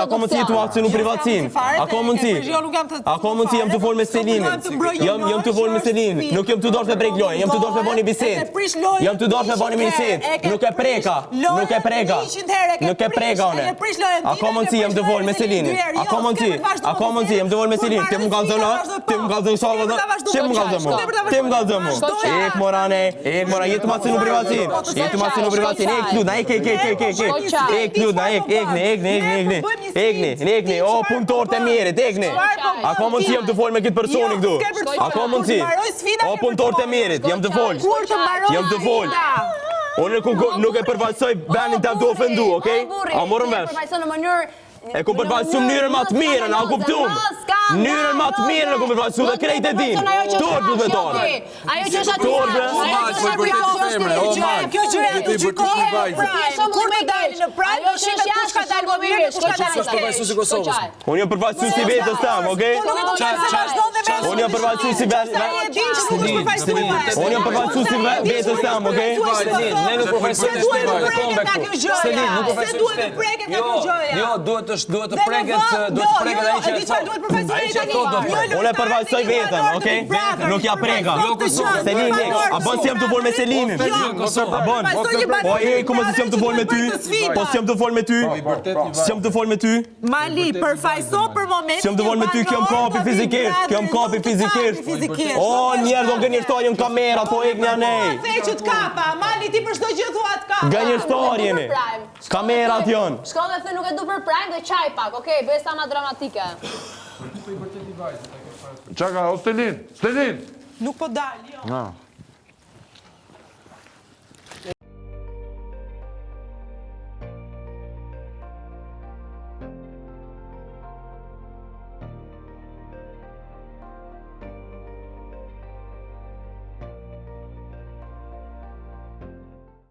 A ka mundësi tu akcionu privatësim? A ka mundësi? A ka mundësi jam të folë me Selinën? Jam të folë me Selinën. Nuk jam të dorë me prek lojën, jam të dorë me bani bisedë. Jam të dorë me bani bisedë. Nuk e preka. Nuk e preka. Nuk e preka une. A ka mundësi jam të folë me Selinën? A ka mundësi? A ka mundësi jam të folë me Selinën? Ti më kallzon, ti më kallzon sa vëllë. Ti më kallzon mu. Ti më kallzon mu. Ek morane, jetë ma cenu privatësim. Jetë ma cenu privatësim. Ek kludna, ek kludna, Ekni, o punëtor të mirit, ekni. A ka mundësi jam të folë me këtë personi këtu? A ka mundësi? O punëtor të mirit, jam të folë. Jam të folë. Unë nuk e përfaqësoj vendin të të ofendu, okej? A morëm vesh? E ku përfaqësu mënyrën ma të mirën, a kuptum? Mënyrën ma të mirën e ku përfaqësu dhe krejt e din. Torë du dhe torë. Ajo që është aty. Kjo që e gjykojë kur me dalë në prajë, ajo që është jashtë ka dalë më mirë, Unë jam përfaqësu si vetës tam, okej? Unë jam përfaqësu si Unë jam përfaqësu si vetës tam, okej? Duhet të preket Unë e përfaqësoj vetën, okej? Nuk ja preka. Selini, a bën si jam të folë me Selinin? A bën? Po e ku më si jam të folë me ty? Po si jam të folë me ty? Si jam të folë me ty? Mali, përfaqëso për moment. Si jam të folë me ty, kjo më kapi fizikisht. Kjo më kapi fizikisht. O, njerë do gënjërtojnë kamerat, po ek një anej. Feqët kapa, Mali ti për shdo gjithë thuat kapa. Gënjërtojnë. Kamerat janë. Shko dhe thë nuk e du për prime dhe qaj pak, okej, bëj sa ma dramatike. Qaka, o Stelin? Nuk po dalë, jo.